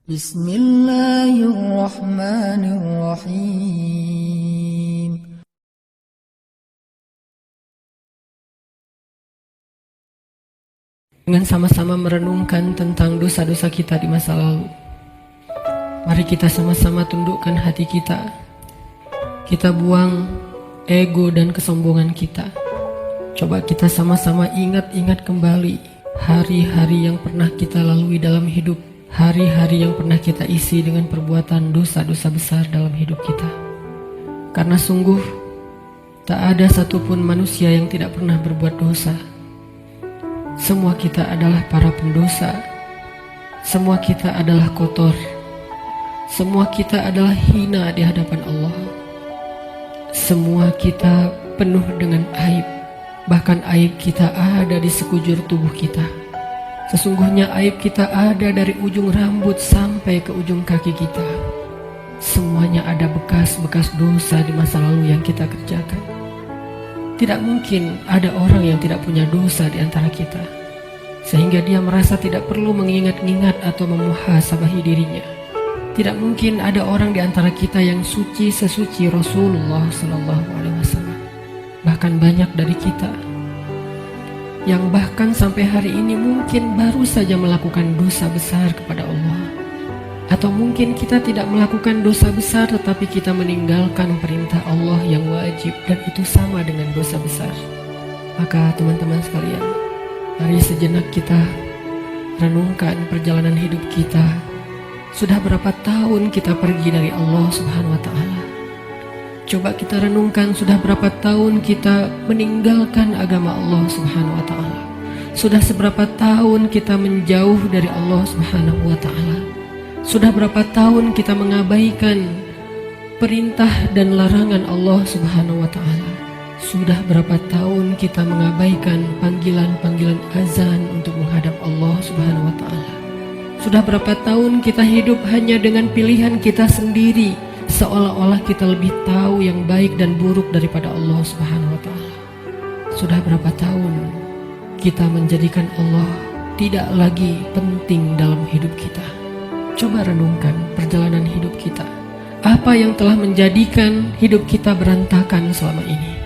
Bismillahirrahmanirrahim. Dengan sama-sama merenungkan tentang dosa-dosa kita di masa lalu, mari kita sama-sama tundukkan hati kita. Kita buang ego dan kesombongan kita. Coba kita sama-sama ingat-ingat kembali hari-hari yang pernah kita lalui dalam hidup, hari-hari yang pernah kita isi dengan perbuatan dosa-dosa besar dalam hidup kita. Karena sungguh tak ada satupun manusia yang tidak pernah berbuat dosa. Semua kita adalah para pendosa. Semua kita adalah kotor. Semua kita adalah hina di hadapan Allah. Semua kita penuh dengan aib. Bahkan aib kita ada di sekujur tubuh kita. Sesungguhnya aib kita ada dari ujung rambut sampai ke ujung kaki kita. Semuanya ada bekas-bekas dosa di masa lalu yang kita kerjakan. Tidak mungkin ada orang yang tidak punya dosa di antara kita, sehingga dia merasa tidak perlu mengingat-ingat atau memuhasabahi dirinya. Tidak mungkin ada orang di antara kita yang suci sesuci Rasulullah SAW. Bahkan banyak dari kita yang bahkan sampai hari ini mungkin baru saja melakukan dosa besar kepada Allah. Atau mungkin kita tidak melakukan dosa besar tetapi kita meninggalkan perintah Allah yang wajib, dan itu sama dengan dosa besar. Maka teman-teman sekalian, mari sejenak kita renungkan perjalanan hidup kita. Sudah berapa tahun kita pergi dari Allah Subhanahu wa Ta'ala? Coba kita renungkan, sudah berapa tahun kita meninggalkan agama Allah Subhanahu wa Ta'ala? Sudah seberapa tahun kita menjauh dari Allah Subhanahu wa Ta'ala? Sudah berapa tahun kita mengabaikan perintah dan larangan Allah Subhanahu wa Ta'ala? Sudah berapa tahun kita mengabaikan panggilan-panggilan azan untuk menghadap Allah Subhanahu wa Ta'ala? Sudah berapa tahun kita hidup hanya dengan pilihan kita sendiri, seolah-olah kita lebih tahu yang baik dan buruk daripada Allah Subhanahu wa Ta'ala? Sudah berapa tahun kita menjadikan Allah tidak lagi penting dalam hidup kita? Coba renungkan perjalanan hidup kita. Apa yang telah menjadikan hidup kita berantakan selama ini?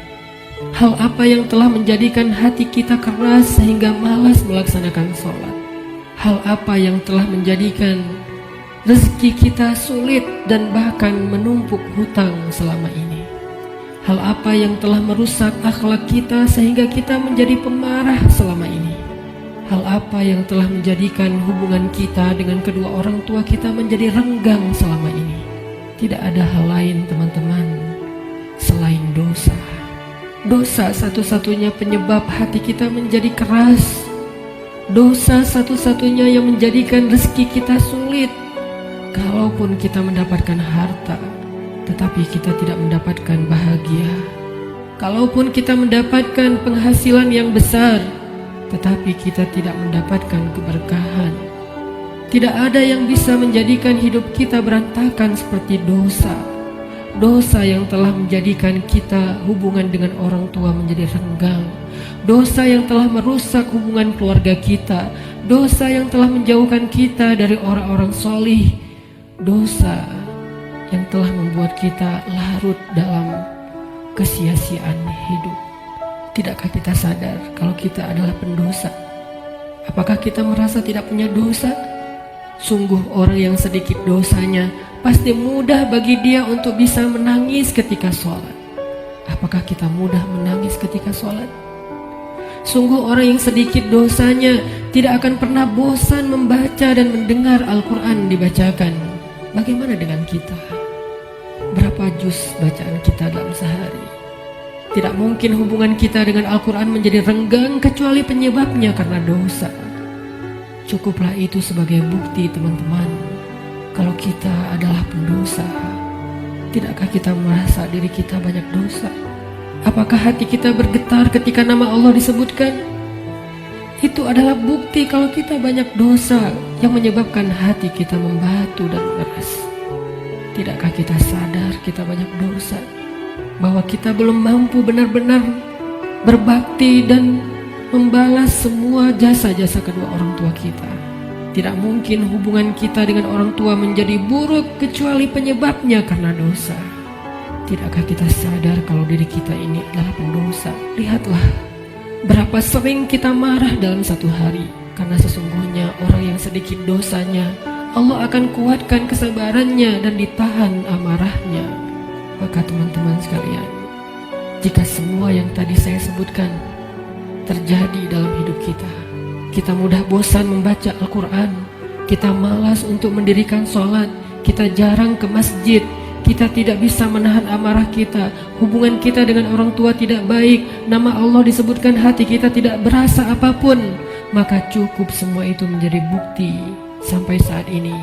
Hal apa yang telah menjadikan hati kita keras sehingga malas melaksanakan sholat? Hal apa yang telah menjadikan rezeki kita sulit dan bahkan menumpuk hutang selama ini? Hal apa yang telah merusak akhlak kita sehingga kita menjadi pemarah selama ini? Hal apa yang telah menjadikan hubungan kita dengan kedua orang tua kita menjadi renggang selama ini? Tidak ada hal lain teman-teman selain dosa. Dosa satu-satunya penyebab hati kita menjadi keras. Dosa satu-satunya yang menjadikan rezeki kita sulit. Kalaupun kita mendapatkan harta, tetapi kita tidak mendapatkan bahagia. Kalaupun kita mendapatkan penghasilan yang besar, tetapi kita tidak mendapatkan keberkahan. Tidak ada yang bisa menjadikan hidup kita berantakan seperti dosa. Dosa yang telah menjadikan kita hubungan dengan orang tua menjadi renggang. Dosa yang telah merusak hubungan keluarga kita. Dosa yang telah menjauhkan kita dari orang-orang solih. Dosa yang telah membuat kita larut dalam kesia-siaan hidup. Tidakkah kita sadar kalau kita adalah pendosa? Apakah kita merasa tidak punya dosa? Sungguh orang yang sedikit dosanya pasti mudah bagi dia untuk bisa menangis ketika sholat. Apakah kita mudah menangis ketika sholat? Sungguh orang yang sedikit dosanya tidak akan pernah bosan membaca dan mendengar Al-Quran dibacakan. Bagaimana dengan kita? Berapa juz bacaan kita dalam sehari? Tidak mungkin hubungan kita dengan Al-Quran menjadi renggang kecuali penyebabnya karena dosa. Cukuplah itu sebagai bukti teman-teman kalau kita adalah pendosa. Tidakkah kita merasa diri kita banyak dosa? Apakah hati kita bergetar ketika nama Allah disebutkan? Itu adalah bukti kalau kita banyak dosa yang menyebabkan hati kita membatu dan mengeras. Tidakkah kita sadar kita banyak dosa? Bahwa kita belum mampu benar-benar berbakti dan membalas semua jasa-jasa kedua orang tua kita. Tidak mungkin hubungan kita dengan orang tua menjadi buruk kecuali penyebabnya karena dosa. Tidakkah kita sadar kalau diri kita ini adalah pendosa? Lihatlah berapa sering kita marah dalam satu hari, karena sesungguhnya orang yang sedikit dosanya Allah akan kuatkan kesabarannya dan ditahan amarahnya. Maka teman-teman sekalian, jika semua yang tadi saya sebutkan terjadi dalam hidup kita, kita mudah bosan membaca Al-Quran, kita malas untuk mendirikan sholat, kita jarang ke masjid, kita tidak bisa menahan amarah kita, hubungan kita dengan orang tua tidak baik, nama Allah disebutkan hati kita tidak berasa apapun, maka cukup semua itu menjadi bukti sampai saat ini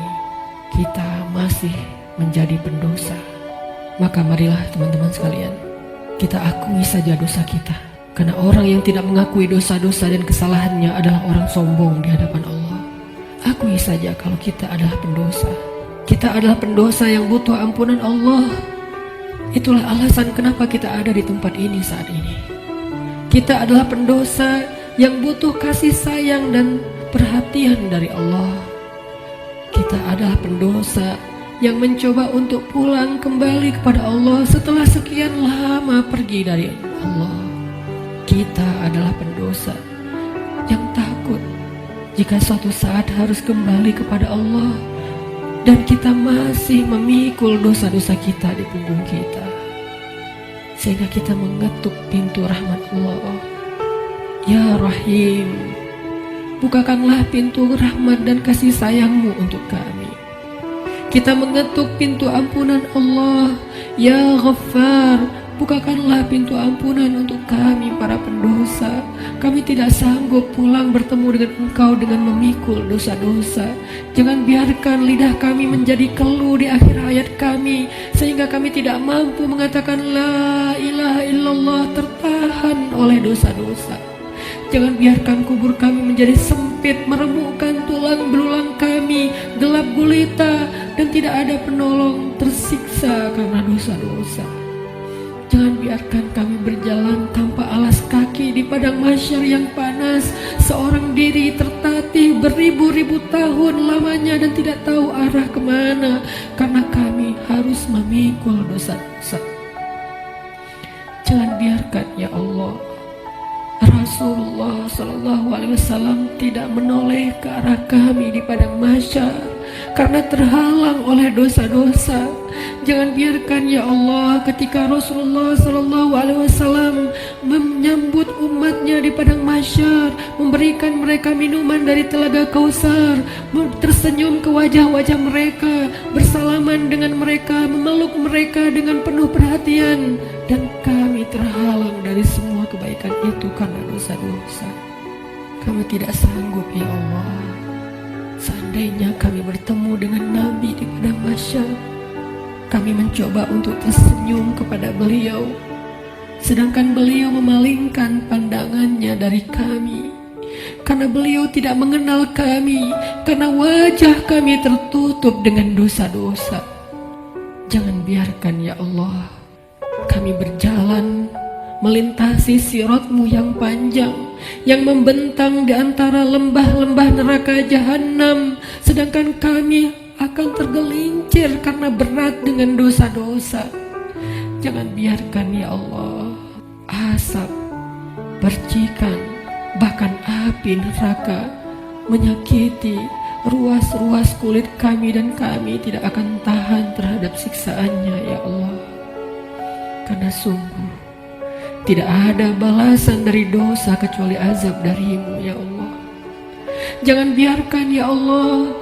kita masih menjadi pendosa. Maka marilah teman-teman sekalian, kita akui saja dosa kita. Karena orang yang tidak mengakui dosa-dosa dan kesalahannya adalah orang sombong di hadapan Allah. Akui saja kalau kita adalah pendosa. Kita adalah pendosa yang butuh ampunan Allah. Itulah alasan kenapa kita ada di tempat ini saat ini. Kita adalah pendosa yang butuh kasih sayang dan perhatian dari Allah. Kita adalah pendosa yang mencoba untuk pulang kembali kepada Allah setelah sekian lama pergi dari Allah. Kita adalah pendosa yang takut jika suatu saat harus kembali kepada Allah, dan kita masih memikul dosa-dosa kita di punggung kita, sehingga kita mengetuk pintu rahmat Allah. Ya Rahim, bukakanlah pintu rahmat dan kasih sayangmu untuk kami. Kita mengetuk pintu ampunan Allah. Ya Ghaffar, bukakanlah pintu ampunan untuk kami para pendosa. Kami tidak sanggup pulang bertemu dengan Engkau dengan memikul dosa-dosa. Jangan biarkan lidah kami menjadi keluh di akhir hayat kami, sehingga kami tidak mampu mengatakan La ilaha illallah, tertahan oleh dosa-dosa. Jangan biarkan kubur kami menjadi sempit, meremukkan tulang belulang kami, gelap gulita, dan tidak ada penolong, tersiksa karena dosa-dosa. Jangan biarkan kami berjalan tanpa alas kaki di padang mahsyar yang panas, seorang diri tertatih beribu-ribu tahun lamanya dan tidak tahu arah kemana, karena kami harus memikul dosa-dosa. Jangan biarkan ya Allah Rasulullah SAW tidak menoleh ke arah kami di padang mahsyar karena terhalang oleh dosa-dosa. Jangan biarkan ya Allah ketika Rasulullah SAW menyambut umatnya di padang mahsyar, memberikan mereka minuman dari telaga Kausar, tersenyum ke wajah-wajah mereka, bersalaman dengan mereka, memeluk mereka dengan penuh perhatian, dan kami terhalang dari semua kebaikan itu karena dosa-dosa. Kami tidak sanggup ya Allah. Seandainya kami bertemu dengan Nabi di padang mahsyar, kami mencoba untuk tersenyum kepada beliau, sedangkan beliau memalingkan pandangannya dari kami, karena beliau tidak mengenal kami, karena wajah kami tertutup dengan dosa-dosa. Jangan biarkan ya Allah kami berjalan melintasi siratmu yang panjang, yang membentang di antara lembah-lembah neraka jahanam, sedangkan kami akan tergelincir karena berat dengan dosa-dosa. Jangan biarkan ya Allah asap, percikan, bahkan api neraka menyakiti ruas-ruas kulit kami, dan kami tidak akan tahan terhadap siksaannya ya Allah. Karena sungguh tidak ada balasan dari dosa kecuali azab darimu ya Allah. Jangan biarkan ya Allah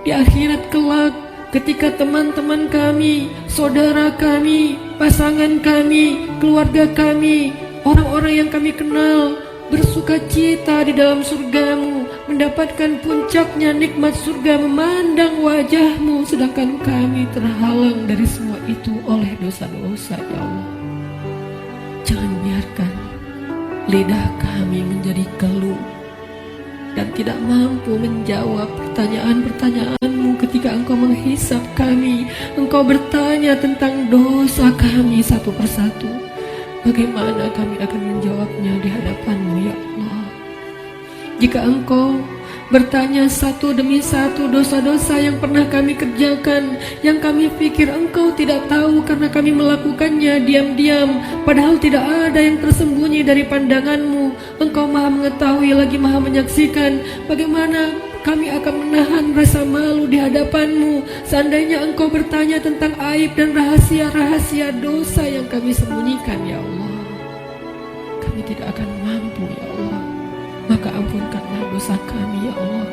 di akhirat kelak ketika teman-teman kami, saudara kami, pasangan kami, keluarga kami, orang-orang yang kami kenal bersuka cita di dalam surgamu, mendapatkan puncaknya nikmat surga, memandang wajahmu, sedangkan kami terhalang dari semua itu oleh dosa-dosa ya Allah. Jangan biarkan lidah kami menjadi keluh dan tidak mampu menjawab pertanyaan-pertanyaanmu ketika Engkau menghisap kami. Engkau bertanya tentang dosa kami satu persatu. Bagaimana kami akan menjawabnya di hadapanmu ya Allah? Jika Engkau bertanya satu demi satu dosa-dosa yang pernah kami kerjakan, yang kami pikir Engkau tidak tahu karena kami melakukannya diam-diam, padahal tidak ada yang tersembunyi dari pandangan-Mu. Engkau Maha mengetahui lagi Maha menyaksikan. Bagaimana kami akan menahan rasa malu di hadapan-Mu seandainya Engkau bertanya tentang aib dan rahasia-rahasia dosa yang kami sembunyikan, ya Allah. Kami tidak akan mampu, ya Allah. Maka ampunkanlah dosa kami, ya Allah.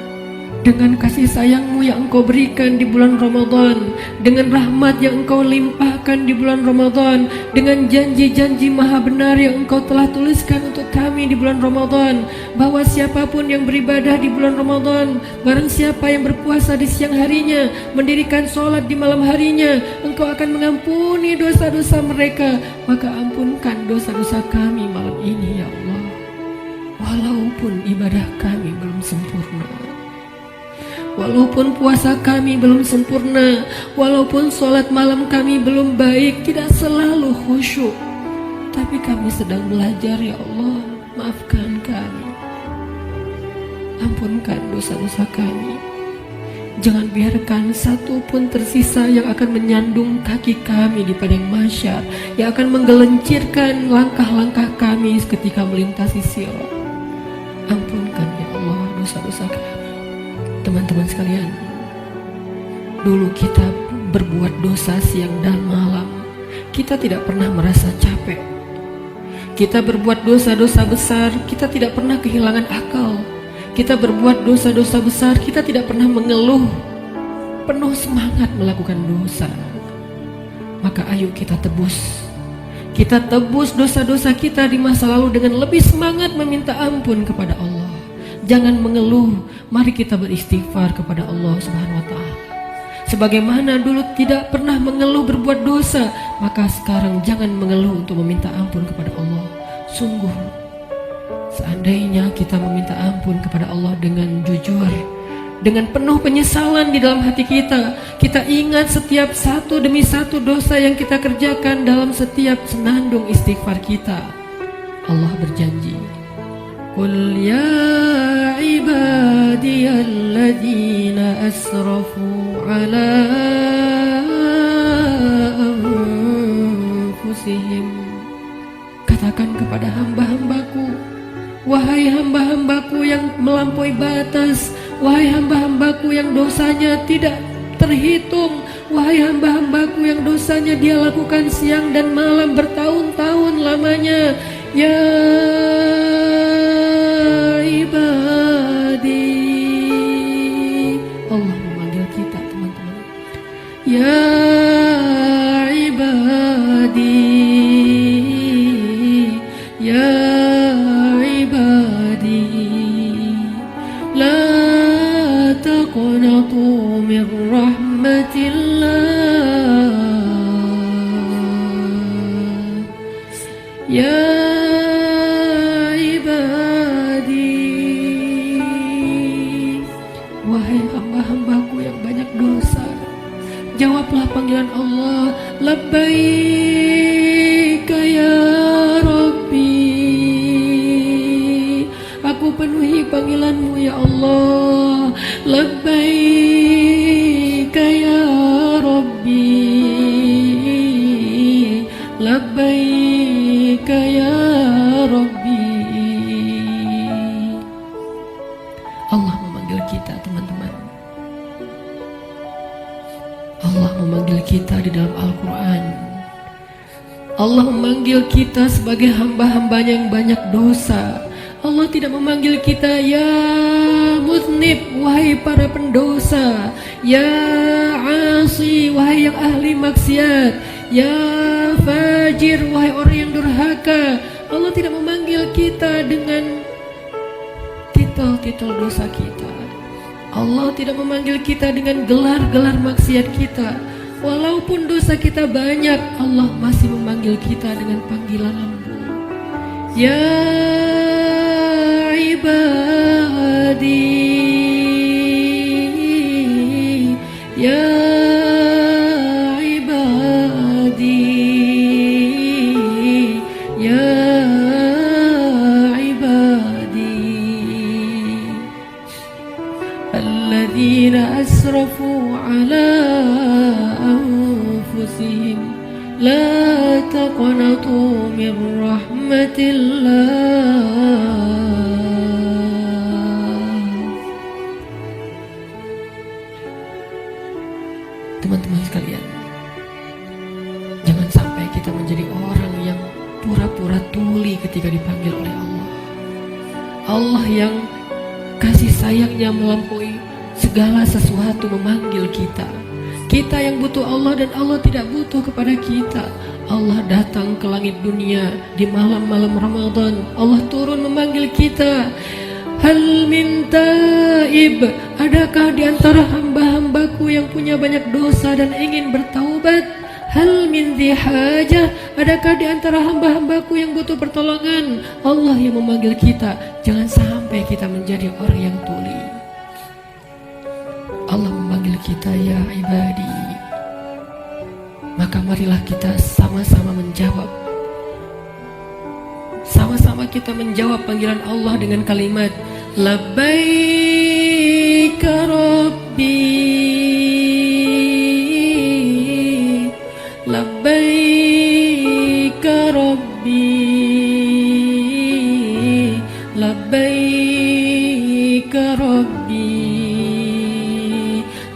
Dengan kasih sayang-Mu yang Engkau berikan di bulan Ramadan, dengan rahmat yang Engkau limpahkan di bulan Ramadan, dengan janji-janji maha benar yang Engkau telah tuliskan untuk kami di bulan Ramadan, bahwa siapapun yang beribadah di bulan Ramadan, barang siapa yang berpuasa di siang harinya, mendirikan sholat di malam harinya, Engkau akan mengampuni dosa-dosa mereka. Maka ampunkan dosa-dosa kami malam ini, ya Allah. Walaupun ibadah kami belum sempurna, walaupun puasa kami belum sempurna, walaupun sholat malam kami belum baik, tidak selalu khusyuk, tapi kami sedang belajar, ya Allah. Maafkan kami, ampunkan dosa-dosa kami. Jangan biarkan satu pun tersisa yang akan menyandung kaki kami di padang mahsyar, yang akan menggelincirkan langkah-langkah kami ketika melintasi sirat. Ampunkan, ya Allah, dosa-dosa kami. Teman-teman sekalian, dulu kita berbuat dosa siang dan malam, kita tidak pernah merasa capek. Kita berbuat dosa-dosa besar, kita tidak pernah kehilangan akal. Kita berbuat dosa-dosa besar, kita tidak pernah mengeluh, penuh semangat melakukan dosa. Maka ayo kita tebus. Kita tebus dosa-dosa kita di masa lalu dengan lebih semangat meminta ampun kepada Allah. Jangan mengeluh, mari kita beristighfar kepada Allah Subhanahu wa Ta'ala. Sebagaimana dulu tidak pernah mengeluh berbuat dosa, maka sekarang jangan mengeluh untuk meminta ampun kepada Allah. Sungguh, seandainya kita meminta ampun kepada Allah dengan jujur, dengan penuh penyesalan di dalam hati kita, kita ingat setiap satu demi satu dosa yang kita kerjakan dalam setiap senandung istighfar kita. Allah berjanji, Qul ya ibadiyalladzina asrafu ala anfusihim. Katakan kepada hamba-hambaku, wahai hamba-hambaku yang melampaui batas, wahai hamba-hambaku yang dosanya tidak terhitung, wahai hamba-hambaku yang dosanya dia lakukan siang dan malam bertahun-tahun lamanya. Ya ibadi, Allah memanggil kita, teman-teman. Ya ibadi, ya ibadi, la taqnatu min rahmatillah. Ya jawablah panggilan Allah. Labbaika ya Rabbi, aku penuhi panggilanmu ya Allah. Labbaika ya Rabbi, labbaika ya Rabbi. Allah memanggil kita, teman-teman. Allah memanggil kita di dalam Al-Quran. Allah memanggil kita sebagai hamba-hambanya yang banyak dosa. Allah tidak memanggil kita ya muznib, wahai para pendosa, ya asi, wahai yang ahli maksiat, ya fajir, wahai orang yang durhaka. Allah tidak memanggil kita dengan titel-titel dosa kita. Allah tidak memanggil kita dengan gelar-gelar maksiat kita. Walaupun dosa kita banyak, Allah masih memanggil kita dengan panggilan lembut. Ya ibadi, ya ibadi, ya على أنفسهم لا تقنطوا من رحمة الله. Teman-teman sekalian, jangan sampai kita menjadi orang yang pura-pura tuli ketika dipanggil oleh Allah. Allah yang kasih sayangnya melampaui segala sesuatu memanggil kita. Kita yang butuh Allah dan Allah tidak butuh kepada kita. Allah datang ke langit dunia di malam-malam Ramadan. Allah turun memanggil kita. Hal min taib, adakah di antara hamba-hambaku yang punya banyak dosa dan ingin bertaubat? Hal min dhi hajah, adakah di antara hamba-hambaku yang butuh pertolongan? Allah yang memanggil kita. Jangan sampai kita menjadi orang yang tuli. Allah memanggil kita, ya ibadi. Maka marilah kita sama-sama menjawab. Sama-sama kita menjawab panggilan Allah dengan kalimat Labbaika Rabbi, Labbaika Rabbi, Labbaika Rabbi,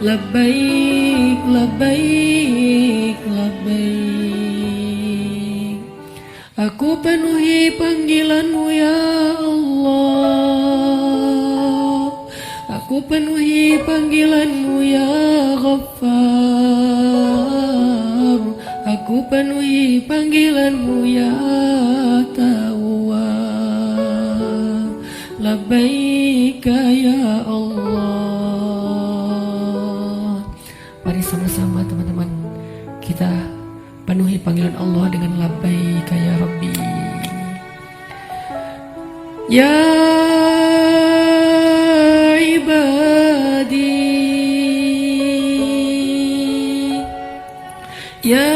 Labbaik, Labbaik, Labbaik. Aku penuhi panggilanmu ya Allah, aku penuhi panggilanmu ya Ghaffar, aku penuhi panggilanmu ya Tawwab. Labbaika ya Allah. Mari sama-sama teman-teman kita penuhi panggilan Allah dengan labbaika ya Rabbi. Ya ibadi, ya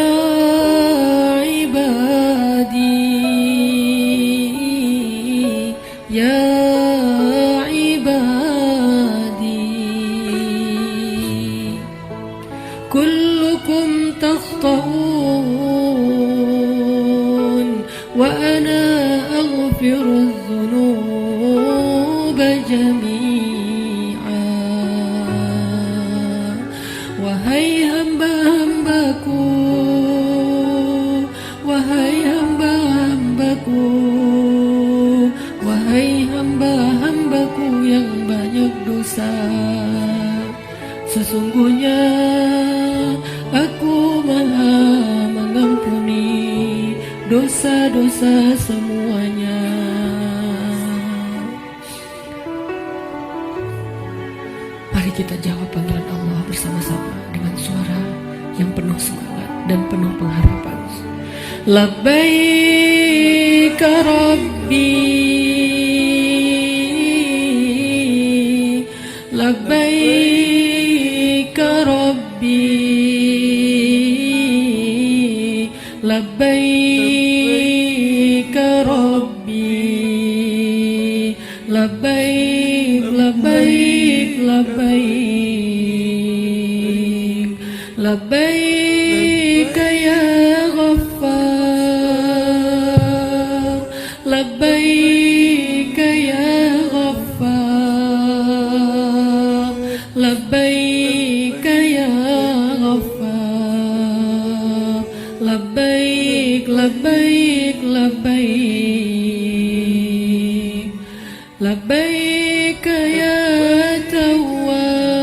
ibadi, ya ibadi, kullukum takhta'un wa ana aghfiru dzunuba jami'a. Wahai hamba-hambaku, wahai hamba-hambaku, wahai hamba-hambaku yang banyak dosa, sesungguhnya aku maha mengampuni dosa-dosa semuanya. Mari kita jawab panggilan Allah bersama-sama dengan suara yang penuh semangat dan penuh pengharapan. Labbaika Rabbi, Labbaika Rabbi, Labbaika Rabbi, Labbaik, Labbaik, Labbaik, Labbaik ya Ghaffar, Labbaik ya Ghaffar, Labbaik ya Ghaffar, Labbaik, Labbaik, Labbaik, Labbaik ya Tawwab,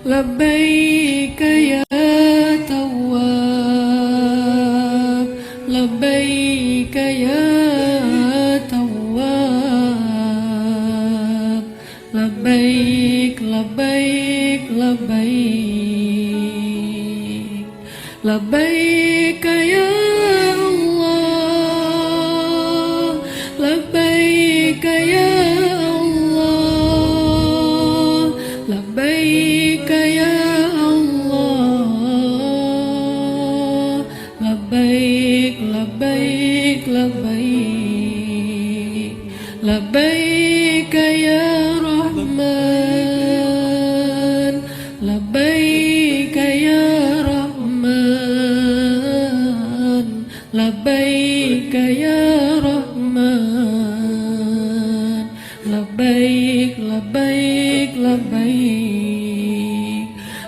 Labbaik ya Tawwab, Labbaik ya Tawwab, Labbaik, Labbaik, Labbaik, Labbaik ya Allah, Labbaik ya Allah, Labbaik ya Allah, Labbaik, Labbaik, Labbaik, Labbaik ya Rahman,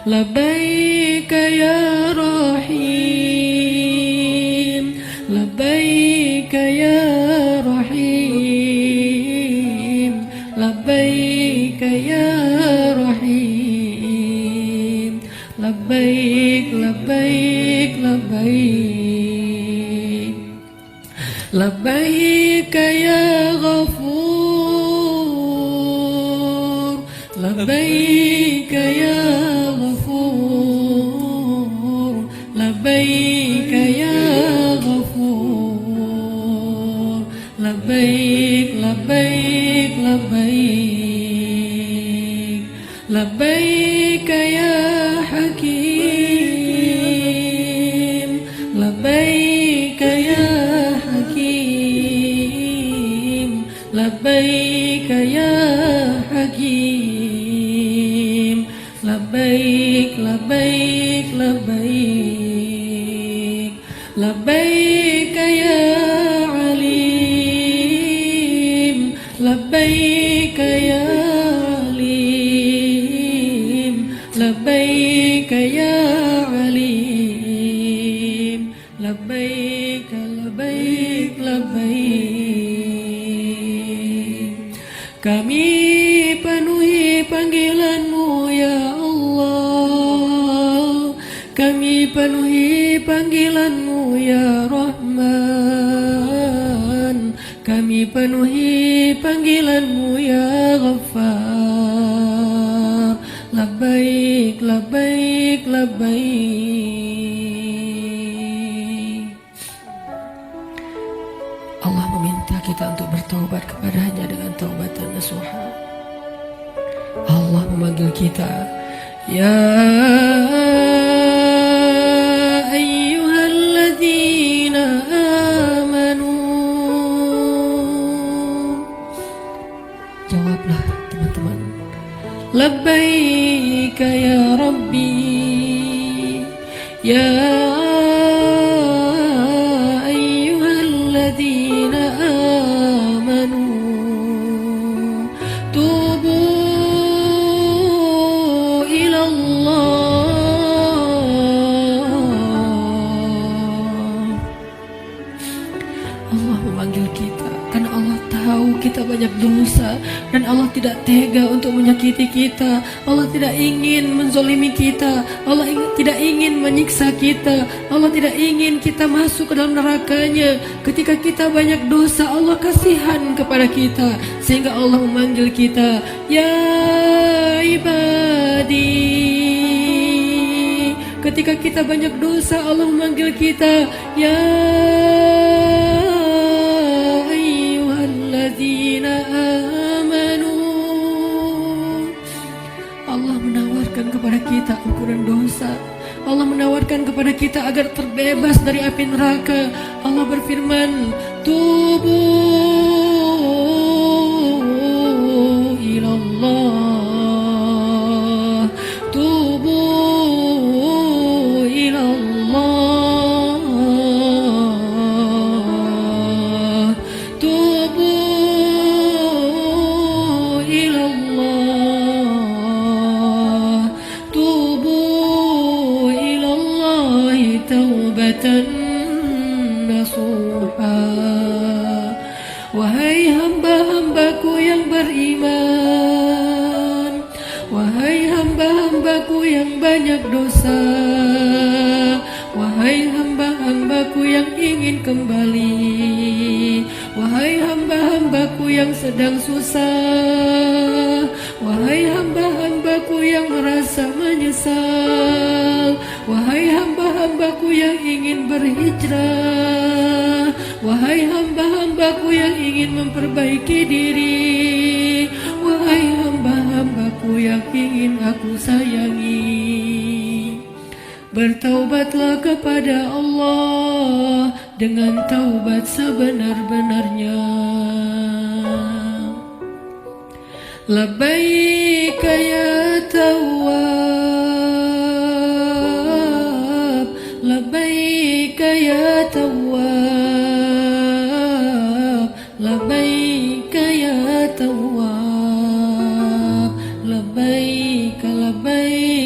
لبيك يا رحيم لبيك يا رحيم لبيك يا رحيم لبيك لبيك لبيك لبيك يا غفور لبيك يا غفور لبيك يا غفور لبيك لبيك لبيك لبيك يا حكيم لبيك يا حكيم لبيك يا حكيم لبيك لبيك لبيك لبيك يا عليم لبيك يا عليم لبيك يا عليم لبيك لبيك لبيك. Kami penuhi panggilan-Mu ya Allah, kami penuhi panggilan-Mu ya Rahman, kami penuhi panggilan-Mu ya Ghaffar. Labbaik labbaik labbaik. Allah meminta kita untuk bertaubat kepadanya dengan taubatan nasuha. Allah memanggil kita, ya ayyuhalladzina amanu. Jawablah teman-teman, labbaika ya Rabbi, ya ayyuhalladzina amanu, tubu Allah memanggil kita karena Allah tahu kita banyak dosa dan Allah tidak tega untuk menyakiti kita. Allah tidak ingin menzolimi kita. Allah tidak ingin menyiksa kita. Allah tidak ingin kita masuk ke dalam nerakanya. Ketika kita banyak dosa, Allah kasihan kepada kita sehingga Allah memanggil kita, ya ibadi. Ketika kita banyak dosa, Allah memanggil kita, ya ayyuhalladzina amanu. Allah menawarkan kepada kita ampunan dosa. Allah menawarkan kepada kita agar terbebas dari api neraka. Allah berfirman, tubu ilallah, tubu ilallah, tubu ilallah, tubu ilallah taubatan nasuha. Wahai hamba-hambaku yang beriman, wahai hamba-hambaku yang banyak dosa, wahai hamba-hambaku yang ingin kembali, wahai hamba-hambaku yang sedang susah, wahai hamba-hambaku yang merasa menyesal, wahai hamba-hambaku yang ingin berhijrah, wahai hamba-hambaku yang ingin memperbaiki diri, wahai hamba-hambaku yang ingin aku sayangi, bertaubatlah kepada Allah dengan taubat sebenar-benarnya. Labbaika ya Tawwab, labbaika ya Tawwab, labbaika ya Tawwab, labbaik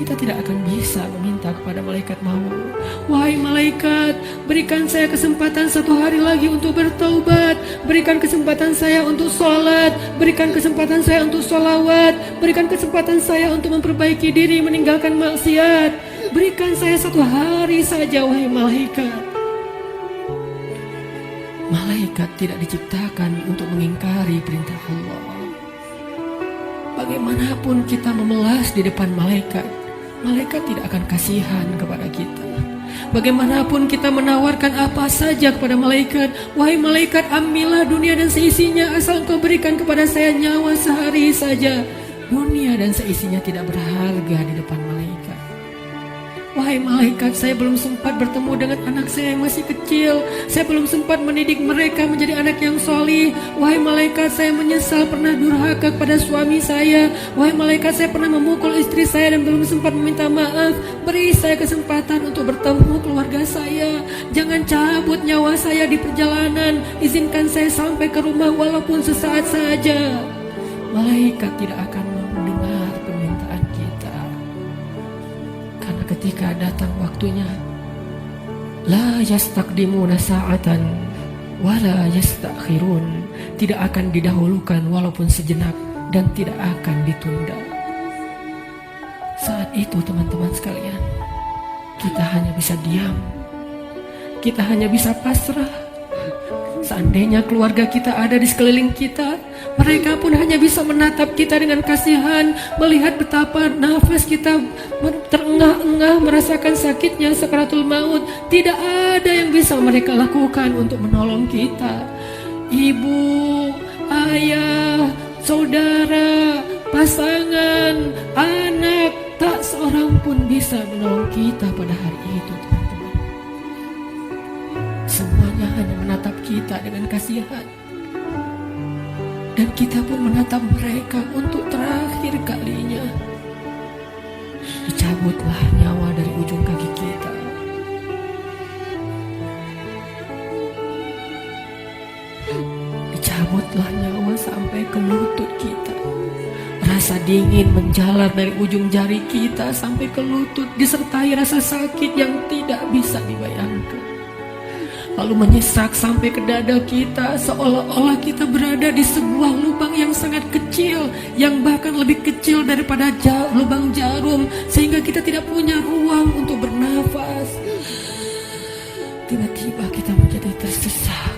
kita tidak akan bisa meminta kepada malaikat maut, wahai malaikat, berikan saya kesempatan 1 hari lagi untuk bertaubat, berikan kesempatan saya untuk sholat, berikan kesempatan saya untuk sholawat, berikan kesempatan saya untuk memperbaiki diri, meninggalkan maksiat, berikan saya 1 hari saja, wahai malaikat. Malaikat tidak diciptakan untuk mengingkari perintah Allah. Bagaimanapun kita memelas di depan malaikat, malaikat tidak akan kasihan kepada kita. Bagaimanapun kita menawarkan apa saja kepada malaikat, wahai malaikat, ambillah dunia dan seisinya, asal engkau berikan kepada saya nyawa sehari saja. Dunia dan seisinya tidak berharga di depan malaikat. Wahai malaikat, saya belum sempat bertemu dengan anak saya yang masih kecil. Saya belum sempat mendidik mereka menjadi anak yang solih. Wahai malaikat, saya menyesal pernah durhaka kepada suami saya. Wahai malaikat, saya pernah memukul istri saya dan belum sempat meminta maaf. Beri saya kesempatan untuk bertemu keluarga saya. Jangan cabut nyawa saya di perjalanan. Izinkan saya sampai ke rumah walaupun sesaat saja. Malaikat tidak akan mendengar permintaan kita. Karena ketika datang waktunya, la yastaqdimuna sa'atan wala yastakhirun, tidak akan didahulukan walaupun sejenak dan tidak akan ditunda. Saat itu teman-teman sekalian, kita hanya bisa diam, kita hanya bisa pasrah. Seandainya keluarga kita ada di sekeliling kita, mereka pun hanya bisa menatap kita dengan kasihan, melihat betapa nafas kita terengah-engah, merasakan sakitnya sakaratul maut. Tidak ada yang bisa mereka lakukan untuk menolong kita. Ibu, ayah, saudara, pasangan, anak, tak seorang pun bisa menolong kita pada hari itu, teman-teman. Semuanya hanya menatap kita dengan kasihan. Dan kita pun menatap mereka untuk terakhir kalinya. Dicabutlah nyawa dari ujung kaki kita. Dicabutlah nyawa sampai ke lutut kita. Rasa dingin menjalar dari ujung jari kita sampai ke lutut, disertai rasa sakit yang tidak bisa dibayangkan. Lalu menyesak sampai ke dada kita, seolah-olah kita berada di sebuah lubang yang sangat kecil, yang bahkan lebih kecil daripada lubang jarum, sehingga kita tidak punya ruang untuk bernafas. Tiba-tiba kita menjadi tersesak.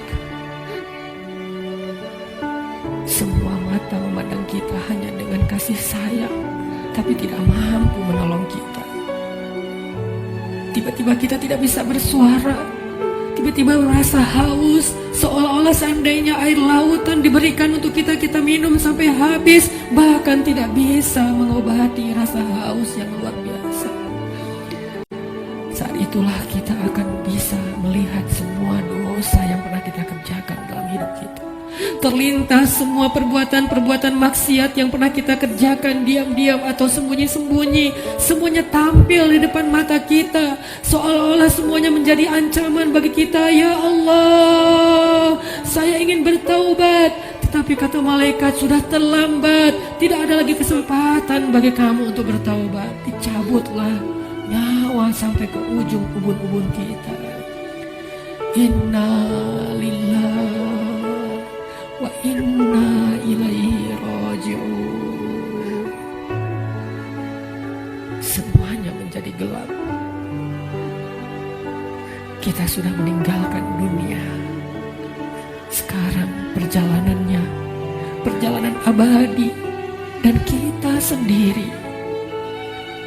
Semua mata memandang kita hanya dengan kasih sayang, tapi tidak mampu menolong kita. Tiba-tiba kita tidak bisa bersuara. Tiba-tiba merasa haus, seolah-olah seandainya air lautan diberikan untuk kita minum sampai habis, bahkan tidak bisa mengobati rasa haus yang luar biasa. Saat itulah kita akan bisa melihat semua dosa yang pernah kita kerjakan dalam hidup kita. Terlintas semua perbuatan-perbuatan maksiat yang pernah kita kerjakan diam-diam atau sembunyi-sembunyi. Semuanya tampil di depan mata kita, seolah-olah semuanya menjadi ancaman bagi kita. Ya Allah, saya ingin bertaubat, tetapi kata malaikat sudah terlambat. Tidak ada lagi kesempatan bagi kamu untuk bertaubat. Dicabutlah nyawa sampai ke ujung ubun-ubun kita. Inna lillahi wa inna ilaihi raji'un. Semuanya menjadi gelap. Kita sudah meninggalkan dunia. Sekarang perjalanan abadi, dan kita sendiri.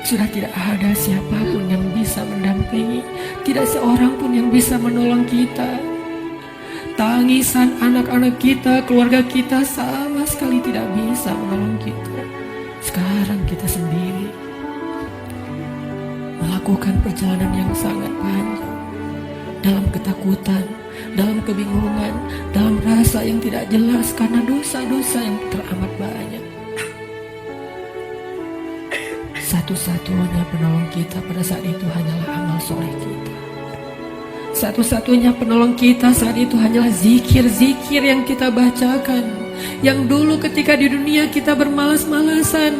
Sudah tidak ada siapapun yang bisa mendampingi, tidak seorang pun yang bisa menolong kita. Tangisan anak-anak kita, keluarga kita sama sekali tidak bisa menolong kita. Sekarang kita sendiri melakukan perjalanan yang sangat panjang, dalam ketakutan, dalam kebingungan, dalam rasa yang tidak jelas karena dosa-dosa yang teramat banyak. Satu-satunya penolong kita pada saat itu hanyalah amal soleh kita. Satu-satunya penolong kita saat itu hanyalah zikir-zikir yang kita bacakan. Yang dulu ketika di dunia kita bermalas-malasan,